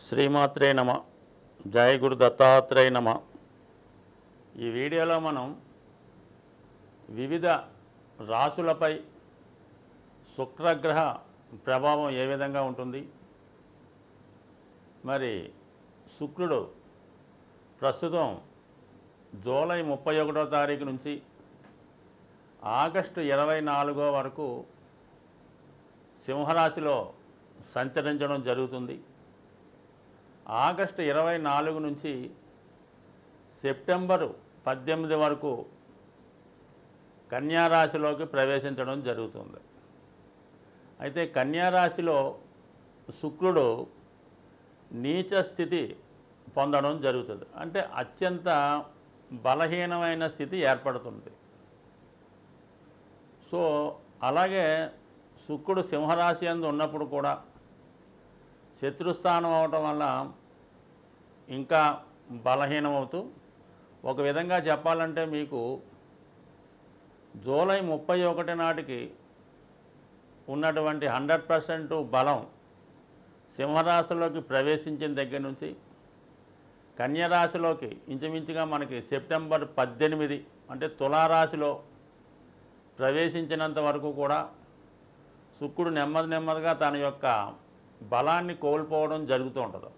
శ్రీమాత్రే నమ. జయ గురు దత్తాత్రేయ నమ. ఈ వీడియోలో మనం వివిధ రాశులపై శుక్రగ్రహ ప్రభావం ఏ విధంగా ఉంటుంది, మరి శుక్రుడు ప్రస్తుతం జూలై 31వ తారీఖు నుంచి ఆగస్టు 24 వరకు సింహరాశిలో సంచరించడం జరుగుతుంది. ఆగస్టు 24 నుంచి సెప్టెంబరు 18 వరకు కన్యారాశిలోకి ప్రవేశించడం జరుగుతుంది. అయితే కన్యారాశిలో శుక్రుడు నీచ స్థితి పొందడం జరుగుతుంది. అంటే అత్యంత బలహీనమైన స్థితి ఏర్పడుతుంది. సో అలాగే శుక్రుడు సింహరాశి యందు ఉన్నప్పుడు కూడా శత్రుస్థానం అవటం వల్ల ఇంకా బలహీనమవుతూ, ఒక విధంగా చెప్పాలంటే మీకు జూలై 31 నాటికి ఉన్నటువంటి 100% బలం సింహరాశిలోకి ప్రవేశించిన దగ్గర నుంచి కన్యరాశిలోకి ఇంచుమించుగా మనకి సెప్టెంబర్ 18 అంటే తులారాశిలో ప్రవేశించినంత వరకు కూడా శుక్రుడు నెమ్మదిగా తన యొక్క బలాన్ని కోల్పోవడం జరుగుతూ ఉంటుంది.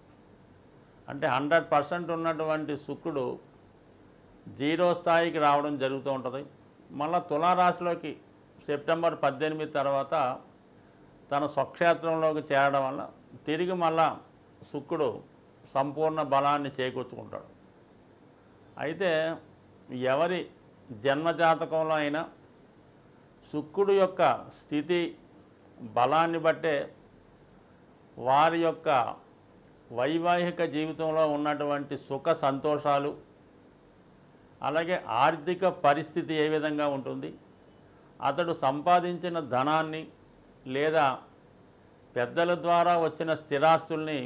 అంటే 100% ఉన్నటువంటి శుక్రుడు 0 స్థాయికి రావడం జరుగుతూ ఉంటుంది. మళ్ళీ తులారాశిలోకి సెప్టెంబర్ 18 తర్వాత తన స్వక్షేత్రంలోకి చేరడం వల్ల తిరిగి మళ్ళా శుక్రుడు సంపూర్ణ బలాన్ని చేకూర్చుకుంటాడు. అయితే ఎవరి జన్మజాతకంలో అయినా శుక్రుడు యొక్క స్థితి బలాన్ని బట్టే వారి యొక్క వైవాహిక జీవితంలో ఉన్నటువంటి సుఖ సంతోషాలు, అలాగే ఆర్థిక పరిస్థితి ఏ విధంగా ఉంటుంది, అతడు సంపాదించిన ధనాన్ని లేదా పెద్దల ద్వారా వచ్చిన స్థిరాస్తుల్ని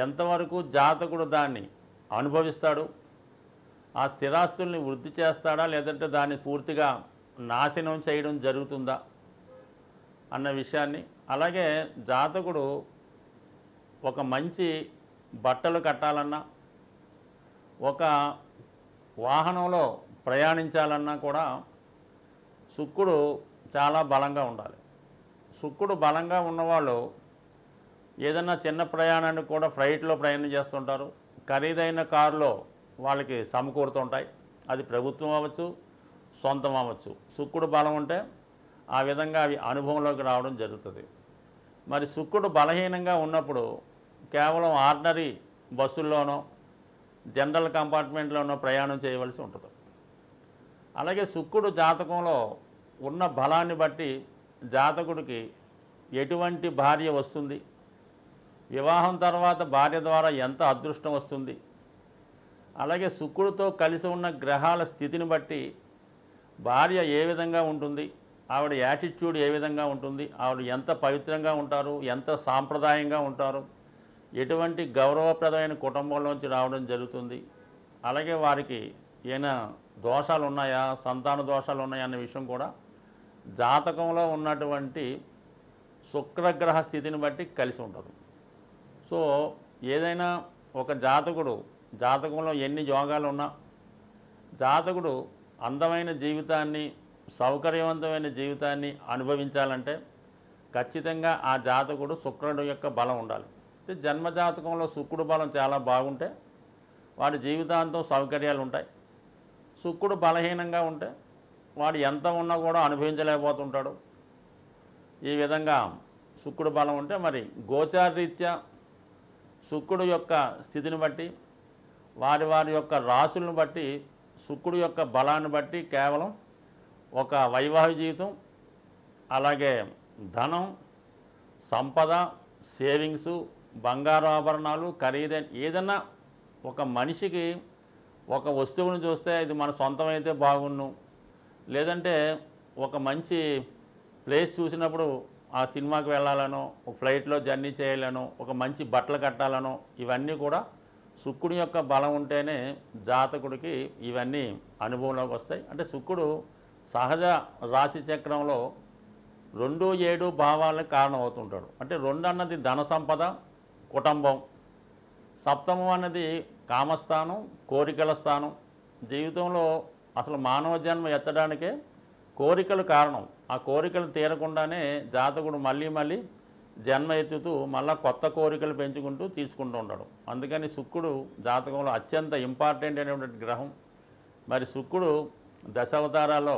ఎంతవరకు జాతకుడు దాన్ని అనుభవిస్తాడు, ఆ స్థిరాస్తుల్ని వృద్ధి చేస్తాడా లేదంటే దాన్ని పూర్తిగా నాశనం చేయడం జరుగుతుందా అన్న విషయాన్ని, అలాగే జాతకుడు ఒక మంచి బట్టలు కట్టాలన్నా, ఒక వాహనంలో ప్రయాణించాలన్నా కూడా శుక్రుడు చాలా బలంగా ఉండాలి. శుక్రుడు బలంగా ఉన్నవాళ్ళు ఏదన్నా చిన్న ప్రయాణానికి కూడా ఫ్లైట్లో ప్రయాణం చేస్తుంటారు. ఖరీదైన కారులో వాళ్ళకి సమకూరుతుంటాయి. అది ప్రభుత్వం అవ్వచ్చు, సొంతం అవ్వచ్చు. శుక్రుడు బలం ఉంటే ఆ విధంగా అవి అనుభవంలోకి రావడం జరుగుతుంది. మరి శుక్రుడు బలహీనంగా ఉన్నప్పుడు కేవలం ఆర్డినరీ బస్సుల్లోనో జనరల్ కంపార్ట్మెంట్లోనో ప్రయాణం చేయవలసి ఉంటుంది. అలాగే శుక్రుడు జాతకంలో ఉన్న బలాన్ని బట్టి జాతకుడికి ఎటువంటి భార్య వస్తుంది, వివాహం తర్వాత భార్య ద్వారా ఎంత అదృష్టం వస్తుంది, అలాగే శుక్రుడితో కలిసి ఉన్న గ్రహాల స్థితిని బట్టి భార్య ఏ విధంగా ఉంటుంది, ఆవిడ యాటిట్యూడ్ ఏ విధంగా ఉంటుంది, ఆవిడ ఎంత పవిత్రంగా ఉంటారు, ఎంత సాంప్రదాయంగా ఉంటారు, ఎటువంటి గౌరవప్రదమైన కుటుంబంలోంచి రావడం జరుగుతుంది, అలాగే వారికి ఏమైనా దోషాలు ఉన్నాయా, సంతాన దోషాలు ఉన్నాయా అన్న విషయం కూడా జాతకంలో ఉన్నటువంటి శుక్రగ్రహ స్థితిని బట్టి కలిసి ఉంటుంది. సో ఏదైనా ఒక జాతకంలో ఎన్ని యోగాలు ఉన్నా జాతకుడు అందమైన జీవితాన్ని, సౌకర్యవంతమైన జీవితాన్ని అనుభవించాలంటే ఖచ్చితంగా ఆ జాతకుడు శుక్రుడు యొక్క బలం ఉండాలి. అంటే జన్మజాతకంలో శుక్రుడు బలం చాలా బాగుంటే వాడి జీవితాంతం సౌకర్యాలు ఉంటాయి. శుక్రుడు బలహీనంగా ఉంటే వాడు ఎంత ఉన్నా కూడా అనుభవించలేకపోతుంటాడు. ఈ విధంగా శుక్రుడు బలం ఉంటే మరి గోచారరీత్యా శుక్రుడు యొక్క స్థితిని బట్టి వారి యొక్క రాశులను బట్టి శుక్రుడు యొక్క బలాన్ని బట్టి కేవలం ఒక వైవాహిక జీవితం, అలాగే ధనం, సంపద, సేవింగ్సు, బంగారు ఆభరణాలు, ఖరీదైన ఏదన్నా ఒక మనిషికి ఒక వస్తువును చూస్తే ఇది మన సొంతమైతే బాగున్ను, లేదంటే ఒక మంచి ప్లేస్ చూసినప్పుడు ఆ సినిమాకి వెళ్ళాలనో, ఒక ఫ్లైట్లో జర్నీ చేయాలనో, ఒక మంచి బట్టలు కట్టాలనో, ఇవన్నీ కూడా శుక్రుడి యొక్క బలం ఉంటేనే జాతకుడికి ఇవన్నీ అనుభవంలోకి వస్తాయి. అంటే శుక్రుడు సహజ రాశి చక్రంలో 2, 7 భావాలకు కారణం అవుతుంటాడు. అంటే 2 అన్నది ధన సంపద, కుటుంబం, సప్తమం అన్నది కామస్థానం, కోరికల స్థానం. జీవితంలో అసలు మానవ జన్మ ఎత్తడానికే కోరికలు కారణం. ఆ కోరికలు తీరకుండానే జాతకుడు మళ్ళీ మళ్ళీ జన్మ ఎత్తుతూ మళ్ళీ కొత్త కోరికలు పెంచుకుంటూ తీర్చుకుంటూ ఉంటాడు. అందుకని శుక్రుడు జాతకంలో అత్యంత ఇంపార్టెంట్ అయినటువంటి గ్రహం. మరి శుక్రుడు దశావతారాల్లో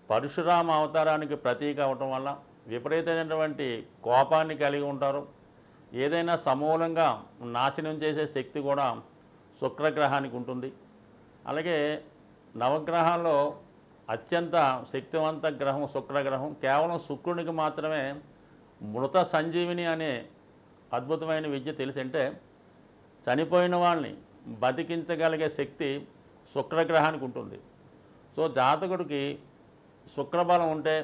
పరశురామ అవతారానికి ప్రతీక అవటం వల్ల విపరీతమైనటువంటి కోపాన్ని కలిగి ఉంటారు. ఏదైనా సమూలంగా నాశనం చేసే శక్తి కూడా శుక్రగ్రహానికి ఉంటుంది. అలాగే నవగ్రహాల్లో అత్యంత శక్తివంత గ్రహం శుక్రగ్రహం. కేవలం శుక్రునికి మాత్రమే మృత సంజీవిని అనే అద్భుతమైన విద్య తెలిసింటే చనిపోయిన వాళ్ళని బతికించగలిగే శక్తి శుక్రగ్రహానికి ఉంటుంది. సో జాతకుడికి శుక్రబలం ఉంటే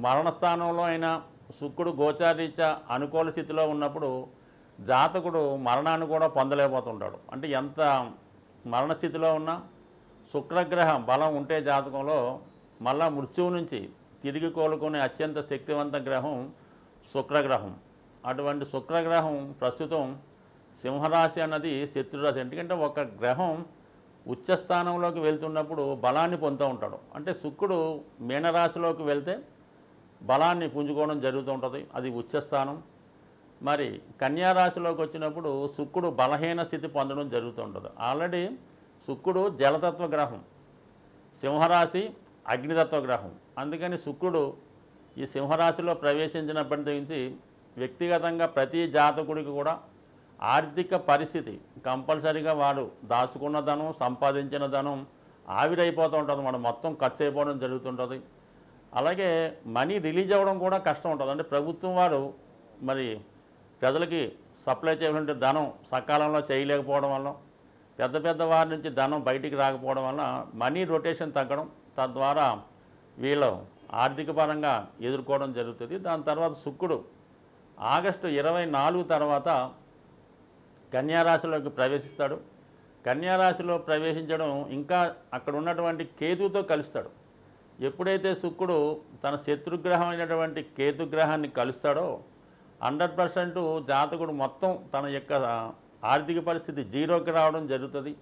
మరణస్థానంలో అయినా శుక్రుడు గోచారీత్యా అనుకూల స్థితిలో ఉన్నప్పుడు జాతకుడు మరణాన్ని కూడా పొందలేకపోతుంటాడు. అంటే ఎంత మరణస్థితిలో ఉన్నా శుక్రగ్రహ బలం ఉంటే జాతకంలో మళ్ళా మృత్యువు నుంచి తిరిగి కోలుకునే అత్యంత శక్తివంత గ్రహం శుక్రగ్రహం. అటువంటి శుక్రగ్రహం ప్రస్తుతం సింహరాశి అన్నది శత్రురాశి. ఎందుకంటే ఒక గ్రహం ఉచ్చస్థానంలోకి వెళ్తున్నప్పుడు బలాన్ని పొందుతూ ఉంటాడు. అంటే శుక్రుడు మీనరాశిలోకి వెళ్తే బలాన్ని పుంజుకోవడం జరుగుతూ ఉంటుంది, అది ఉచ్చస్థానం. మరి కన్యారాశిలోకి వచ్చినప్పుడు శుక్రుడు బలహీన స్థితి పొందడం జరుగుతూ ఉంటుంది. ఆల్రెడీ శుక్రుడు జలతత్వ గ్రహం, సింహరాశి అగ్నితత్వ గ్రహం. అందుకని శుక్రుడు ఈ సింహరాశిలో ప్రవేశించినప్పటి నుంచి వ్యక్తిగతంగా ప్రతి జాతకుడికి కూడా ఆర్థిక పరిస్థితి కంపల్సరీగా వాడు దాచుకున్న ధనం, సంపాదించిన ధనం ఆవిరైపోతూ ఉంటుంది, మనం మొత్తం ఖర్చు అయిపోవడం జరుగుతుంటుంది. అలాగే మనీ రిలీజ్ అవ్వడం కూడా కష్టం ఉంటుంది. అంటే ప్రభుత్వం వారు మరి ప్రజలకి సప్లై చేయవలసిన ధనం సకాలంలో చేయలేకపోవడం వల్ల, పెద్ద పెద్ద వారి నుంచి ధనం బయటికి రాకపోవడం వల్ల మనీ రొటేషన్ తగ్గడం, తద్వారా వీళ్ళు ఆర్థిక పరంగా ఎదుర్కోవడం జరుగుతుంది. దాని తర్వాత శుక్రుడు ఆగస్టు 24 తర్వాత కన్యారాశిలోకి ప్రవేశిస్తాడు. కన్యారాశిలో ప్రవేశించడం ఇంకా అక్కడ ఉన్నటువంటి కేతుతో కలుస్తాడు. ఎప్పుడైతే శుక్రుడు తన శత్రుగ్రహం అయినటువంటి కేతుగ్రహాన్ని కలుస్తాడో 100% జాతకుడు మొత్తం తన యొక్క ఆర్థిక పరిస్థితి జీరోకి రావడం జరుగుతుంది.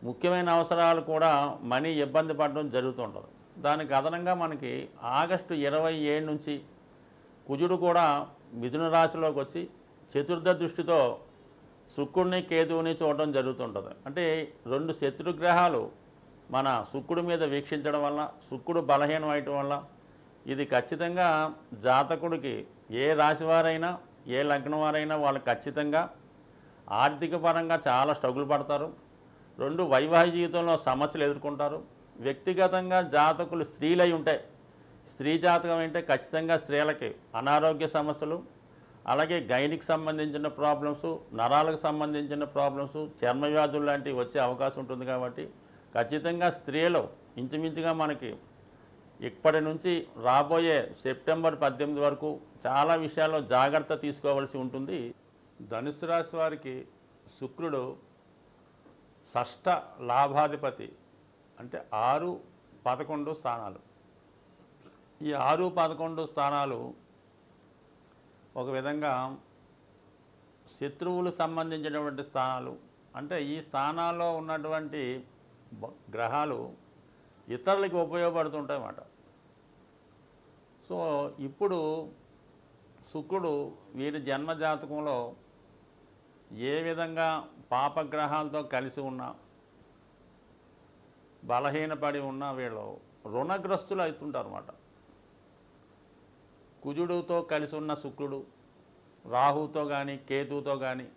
ముఖ్యమైన అవసరాలు కూడా మనీ ఇబ్బంది పడడం జరుగుతుంటుంది. దానికి అదనంగా మనకి ఆగస్టు 27 నుంచి కుజుడు కూడా మిథున రాశిలోకి వచ్చి చతుర్థ దృష్టితో శుక్రుడిని కేతువుని చూడడం జరుగుతుంటుంది. అంటే రెండు శత్రుగ్రహాలు మన శుక్రుడి మీద వీక్షించడం వల్ల, శుక్రుడు బలహీనం అవటం వల్ల ఇది ఖచ్చితంగా జాతకుడికి ఏ రాశి వారైనా ఏ లగ్నం వారైనా వాళ్ళు ఖచ్చితంగా ఆర్థిక పరంగా చాలా స్ట్రగుల్ పడతారు. రెండు వైవాహిక జీవితంలో సమస్యలు ఎదుర్కొంటారు. వ్యక్తిగతంగా జాతకులు స్త్రీలై ఉంటే, స్త్రీ జాతకం అంటే ఖచ్చితంగా స్త్రీలకి అనారోగ్య సమస్యలు, అలాగే గైనికి సంబంధించిన ప్రాబ్లమ్స్, నరాలకు సంబంధించిన ప్రాబ్లమ్స్, చర్మ వ్యాధులు లాంటివి వచ్చే అవకాశం ఉంటుంది. కాబట్టి ఖచ్చితంగా స్త్రీలు ఇంచుమించుగా మనకి ఇప్పటి నుంచి రాబోయే సెప్టెంబర్ 18 వరకు చాలా విషయాల్లో జాగ్రత్త తీసుకోవాల్సి ఉంటుంది. ధనుసు రాశి వారికి శుక్రుడు షష్ఠ లాభాధిపతి, అంటే 6, 11 స్థానాలు. ఈ 6, 11 స్థానాలు ఒక విధంగా శత్రువులు సంబంధించినటువంటి స్థానాలు. అంటే ఈ స్థానాల్లో ఉన్నటువంటి గ్రహాలు ఇతరులకి ఉపయోగపడుతుంటాయి అన్నమాట. సో ఇప్పుడు శుక్రుడు వీరి జన్మజాతకంలో ఏ విధంగా పాపగ్రహాలతో కలిసి ఉన్నా, బలహీనపడి ఉన్న వీళ్ళు రుణగ్రస్తులు అవుతుంటారు అన్నమాట. కుజుడుతో కలిసి ఉన్న శుక్రుడు రాహుతో కానీ కేతువుతో కానీ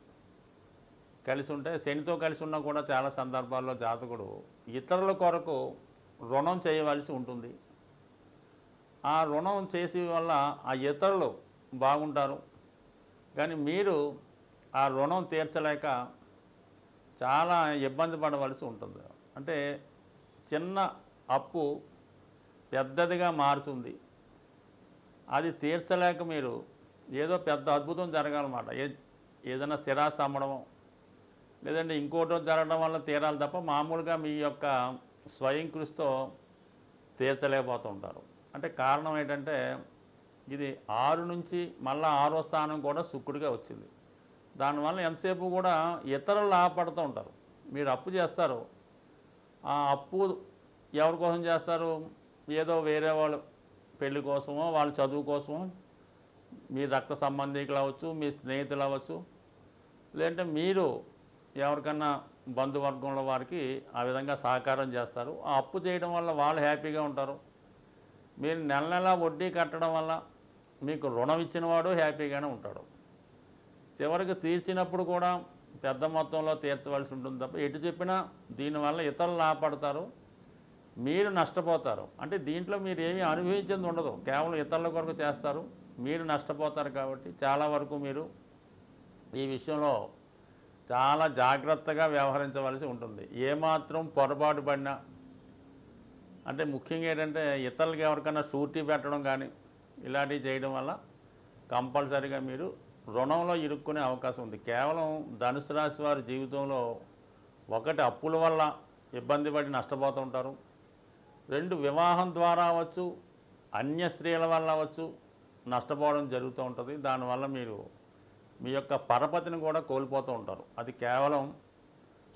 కలిసి ఉంటే, శనితో కలిసి ఉన్నా కూడా చాలా సందర్భాల్లో జాతకుడు ఇతరుల కొరకు రుణం చేయవలసి ఉంటుంది. ఆ రుణం చేసే వల్ల ఆ ఇతరులు బాగుంటారు, కానీ మీరు ఆ రుణం తీర్చలేక చాలా ఇబ్బంది పడవలసి ఉంటుంది. అంటే చిన్న అప్పు పెద్దదిగా మారుతుంది. అది తీర్చలేక మీరు ఏదో పెద్ద అద్భుతం జరగాలన్నమాట. ఏదైనా స్థిరాస్తి అమ్మడమో లేదంటే ఇంకోటో జరగడం వల్ల తీరాలి తప్ప మామూలుగా మీ యొక్క స్వయం కృషితో తీర్చలేకపోతూ ఉంటారు. అంటే కారణం ఏంటంటే ఇది 6 నుంచి మళ్ళీ 6వ స్థానం కూడా శుక్రుడిగా వచ్చింది. దానివల్ల ఎంతసేపు కూడా ఇతరులు లాభపడుతూ ఉంటారు. మీరు అప్పు చేస్తారు, ఆ అప్పు ఎవరి కోసం చేస్తారు? ఏదో వేరే వాళ్ళు పెళ్లి కోసమో, వాళ్ళ చదువు కోసమో, మీ రక్త సంబంధికులు అవ్వచ్చు, మీ స్నేహితులు అవ్వచ్చు, లేదంటే మీరు ఎవరికన్నా బంధువర్గంలో వారికి ఆ విధంగా సహకారం చేస్తారు. ఆ అప్పు చేయడం వల్ల వాళ్ళు హ్యాపీగా ఉంటారు. మీరు నెల నెలా వడ్డీ కట్టడం వల్ల మీకు రుణం ఇచ్చినవాడు హ్యాపీగానే ఉంటాడు. చివరికి తీర్చినప్పుడు కూడా పెద్ద మొత్తంలో తీర్చవలసి ఉంటుంది తప్ప ఎటు చెప్పినా దీనివల్ల ఇతరులు లాభపడతారు, మీరు నష్టపోతారు. అంటే దీంట్లో మీరు ఏమీ అనుభవించింది ఉండదు, కేవలం ఇతరుల కొరకు చేస్తారు, మీరు నష్టపోతారు. కాబట్టి చాలా వరకు మీరు ఈ విషయంలో చాలా జాగ్రత్తగా వ్యవహరించవలసి ఉంటుంది. ఏమాత్రం పొరపాటు పడినా, అంటే ముఖ్యంగా ఏంటంటే ఇతరులకి ఎవరికైనా షూరిటీ పెట్టడం కానీ ఇలాంటివి చేయడం వల్ల కంపల్సరీగా మీరు రుణంలో ఇరుక్కునే అవకాశం ఉంది. కేవలం ధనుసు రాశి వారి జీవితంలో ఒకటి అప్పుల వల్ల ఇబ్బంది పడి నష్టపోతూ ఉంటారు, రెండు వివాహం ద్వారా అవ్వచ్చు, అన్య స్త్రీల వల్ల అవ్వచ్చు నష్టపోవడం జరుగుతూ ఉంటుంది. దానివల్ల మీరు మీ యొక్క పరపతిని కూడా కోల్పోతూ ఉంటారు. అది కేవలం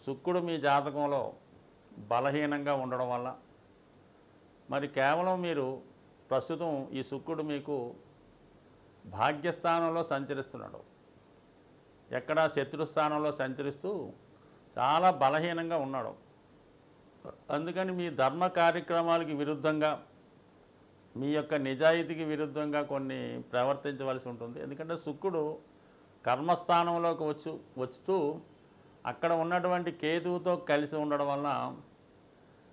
శుక్రుడు మీ జాతకంలో బలహీనంగా ఉండడం వల్ల. మరి కేవలం మీరు ప్రస్తుతం ఈ శుక్రుడు మీకు భాగ్యస్థానంలో సంచరిస్తున్నాడు, ఎక్కడ శత్రుస్థానంలో సంచరిస్తూ చాలా బలహీనంగా ఉన్నాడు. అందుకని మీ ధర్మ కార్యక్రమాలకి విరుద్ధంగా, మీ యొక్క నిజాయితీకి విరుద్ధంగా కొన్ని ప్రవర్తించవలసి ఉంటుంది. ఎందుకంటే శుక్రుడు కర్మస్థానంలోకి వచ్చుతూ అక్కడ ఉన్నటువంటి కేతువుతో కలిసి ఉండడం వల్ల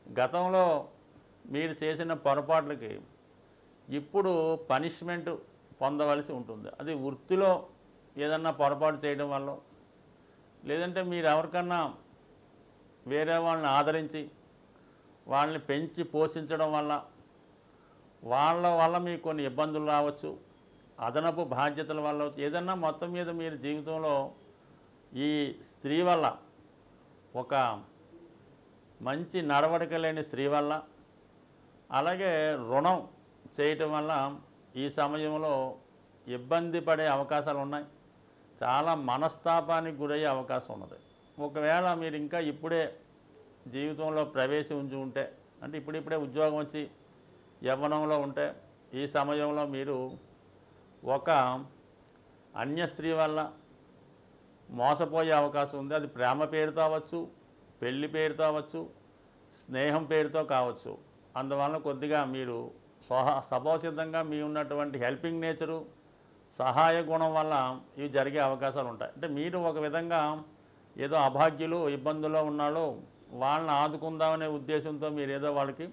గతంలో మీరు చేసిన పొరపాట్లకి ఇప్పుడు పనిష్మెంట్ పొందవలసి ఉంటుంది. అది వృత్తిలో ఏదన్నా పొరపాటు చేయడం వల్ల, లేదంటే మీరు ఎవరికన్నా వేరే వాళ్ళని ఆదరించి వాళ్ళని పెంచి పోషించడం వల్ల వాళ్ళ వల్ల మీకు కొన్ని ఇబ్బందులు రావచ్చు, అదనపు బాధ్యతల వల్ల ఏదన్నా మొత్తం మీద మీరు జీవితంలో ఈ స్త్రీ వల్ల, ఒక మంచి నడవడిక లేని స్త్రీ వల్ల, అలాగే రుణం చేయటం వల్ల ఈ సమయంలో ఇబ్బంది పడే అవకాశాలు ఉన్నాయి. చాలా మనస్తాపానికి గురయ్యే అవకాశం ఉన్నది. ఒకవేళ మీరు ఇంకా ఇప్పుడే జీవితంలో ప్రవేశించి ఉంటే, అంటే ఇప్పుడిప్పుడే ఉద్యోగం వచ్చి యవ్వనంలో ఉంటే, ఈ సమయంలో మీరు ఒక అన్య స్త్రీ వల్ల మోసపోయే అవకాశం ఉంది. అది ప్రేమ పేరుతో అవ్వచ్చు, పెళ్లి పేరుతో అవ్వచ్చు, స్నేహం పేరుతో కావచ్చు. అందువలన కొద్దిగా మీరు సపోసిద్ధంగా మీ ఉన్నటువంటి హెల్పింగ్ నేచరు, సహాయ గుణం వల్ల ఇవి జరిగే అవకాశాలు ఉంటాయి. అంటే మీరు ఒక విధంగా ఏదో అభాగ్యులు ఇబ్బందుల్లో ఉన్నాళ్ళు వాళ్ళని ఆదుకుందామనే ఉద్దేశంతో మీరు ఏదో వాళ్ళకి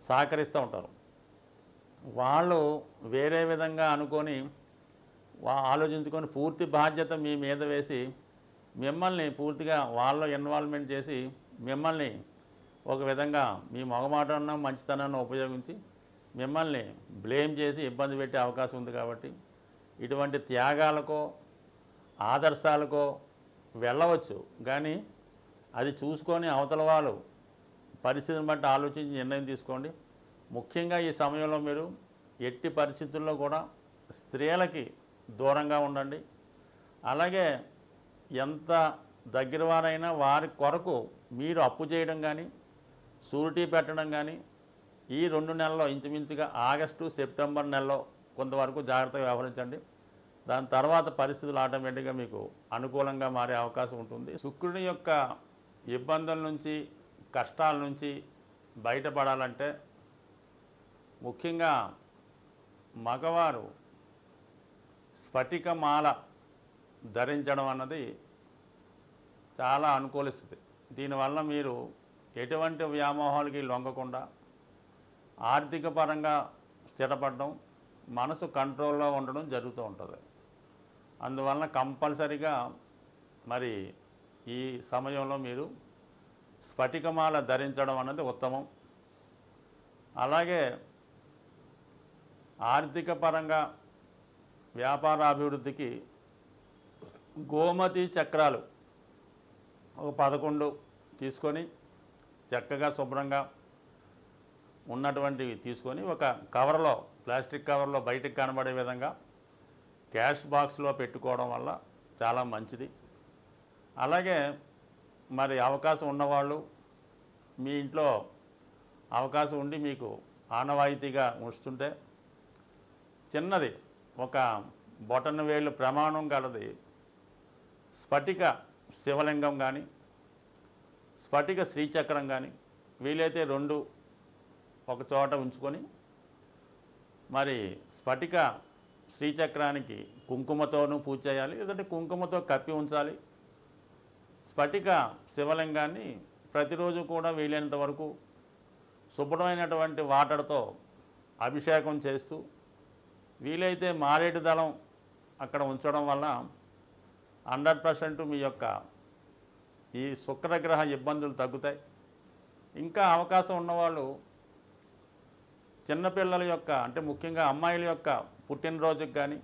సహకరిస్తూ ఉంటారు. వాళ్ళు వేరే విధంగా అనుకొని ఆలోచించుకొని పూర్తి బాధ్యత మీ మీద వేసి మిమ్మల్ని పూర్తిగా వాళ్ళ ఇన్వాల్వ్మెంట్ చేసి మిమ్మల్ని ఒక విధంగా మీ మొగమాటన్న మంచితనాన్ని ఉపయోగించి మిమ్మల్ని బ్లేమ్ చేసి ఇబ్బంది పెట్టే అవకాశం ఉంది. కాబట్టి ఇటువంటి త్యాగాలకో ఆదర్శాలకో వెళ్ళవచ్చు, కానీ అది చూసుకొని అవతల వాళ్ళు పరిస్థితిని బట్టి ఆలోచించి నిర్ణయం తీసుకోండి. ముఖ్యంగా ఈ సమయంలో మీరు ఎట్టి పరిస్థితుల్లో కూడా స్త్రీలకి దూరంగా ఉండండి. అలాగే ఎంత దగ్గర వారైనా వారి కొరకు మీరు అప్పు చేయడం కానీ షూరిటీ పెట్టడం కానీ ఈ 2 నెలల్లో ఇంచుమించుగా ఆగస్టు సెప్టెంబర్ నెలలో కొంతవరకు జాగ్రత్తగా వ్యవహరించండి. దాని తర్వాత పరిస్థితులు ఆటోమేటిక్గా మీకు అనుకూలంగా మారే అవకాశం ఉంటుంది. శుక్రుని యొక్క ఇబ్బందుల నుంచి, కష్టాల నుంచి బయటపడాలంటే ముఖ్యంగా మగవారు స్ఫటికమాల ధరించడం అన్నది చాలా అనుకూలిస్తుంది. దీనివల్ల మీరు ఎటువంటి వ్యామోహాలకి లొంగకుండా ఆర్థిక పరంగా స్థిరపడడం, మనసు కంట్రోల్లో ఉండడం జరుగుతూ ఉంటుంది. అందువలన కంపల్సరీగా మరి ఈ సమయంలో మీరు స్ఫటికమాల ధరించడం అన్నది ఉత్తమం. అలాగే ఆర్థిక పరంగా వ్యాపారాభివృద్ధికి గోమతి చక్రాలు ఒక 11 తీసుకొని చక్కగా శుభ్రంగా ఉన్నటువంటివి తీసుకొని ఒక కవర్లో, ప్లాస్టిక్ కవర్లో బయటికి కనబడే విధంగా క్యాష్ బాక్స్లో పెట్టుకోవడం వల్ల చాలా మంచిది. అలాగే మరి అవకాశం ఉన్నవాళ్ళు మీ ఇంట్లో అవకాశం ఉండి మీకు ఆనవాయితీగా ఉంచుతుంటే చిన్నది ఒక బొటన వేలు ప్రమాణం గలది స్ఫటిక శివలింగం కానీ స్ఫటిక శ్రీచక్రం కానీ వీలైతే రెండు ఒక చోట ఉంచుకొని మరి స్ఫటిక శ్రీచక్రానికి కుంకుమతోనూ పూజ చేయాలి, లేదంటే కుంకుమతో కప్పి ఉంచాలి. స్ఫటిక శివలింగాన్ని ప్రతిరోజు కూడా వీలైనంత వరకు శుభ్రమైనటువంటి వాటర్తో అభిషేకం చేస్తూ వీలైతే మారేడు దళం అక్కడ ఉంచడం వల్ల 100% మీ యొక్క ఈ శుక్రగ్రహ ఇబ్బందులు తగ్గుతాయి. ఇంకా అవకాశం ఉన్నవాళ్ళు చిన్నపిల్లల యొక్క అంటే ముఖ్యంగా అమ్మాయిల యొక్క పుట్టినరోజుకి కానీ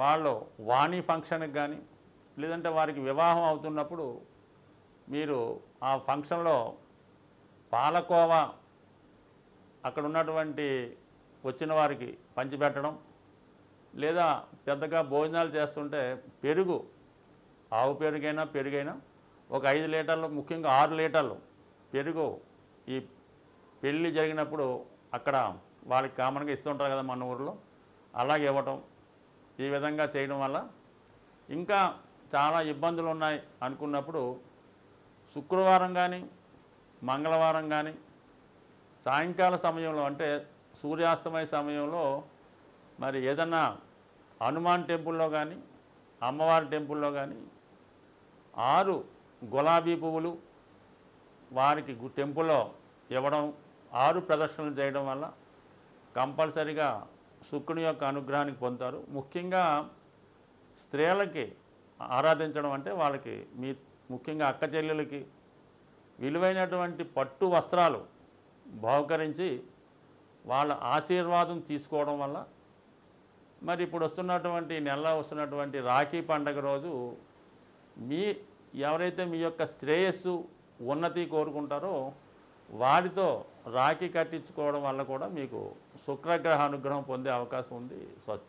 వాళ్ళు వాణి ఫంక్షన్కి కానీ లేదంటే వారికి వివాహం అవుతున్నప్పుడు మీరు ఆ ఫంక్షన్లో పాలకోవా అక్కడ ఉన్నటువంటి వచ్చిన వారికి పంచిపెట్టడం, లేదా పెద్దగా భోజనాలు చేస్తుంటే పెరుగు ఆవు పెరుగైనా ఒక 5 లీటర్లు ముఖ్యంగా 6 లీటర్లు పెరుగు ఈ పెళ్ళి జరిగినప్పుడు అక్కడ వాళ్ళకి కామన్గా ఇస్తుంటారు కదా మన ఊరిలో, అలాగే ఇవ్వటం. ఈ విధంగా చేయడం వల్ల ఇంకా చాలా ఇబ్బందులు ఉన్నాయి అనుకున్నప్పుడు శుక్రవారం కానీ మంగళవారం కానీ సాయంకాల సమయంలో అంటే సూర్యాస్తమయ సమయంలో మరి ఏదన్నా హనుమాన్ టెంపుల్లో కానీ అమ్మవారి టెంపుల్లో కానీ 6 గులాబీ పువ్వులు వారికి టెంపుల్లో ఇవ్వడం, 6 ప్రదర్శనలు చేయడం వల్ల కంపల్సరిగా శుక్రుని యొక్క అనుగ్రహానికి పొందుతారు. ముఖ్యంగా స్త్రీలకి ఆరాధించడం అంటే వాళ్ళకి మీ ముఖ్యంగా అక్క చెల్లెలకి విలువైనటువంటి పట్టు వస్త్రాలు బహుకరించి వాళ్ళ ఆశీర్వాదం తీసుకోవడం వల్ల మరి ఇప్పుడు వస్తున్నటువంటి రాఖీ పండగ రోజు ఎవరైతే మీ యొక్క శ్రేయస్సు ఉన్నతి కోరుకుంటారో వారితో రాఖీ కట్టించుకోవడం వల్ల కూడా మీకు శుక్రగ్రహ అనుగ్రహం పొందే అవకాశం ఉంది. స్వస్తి.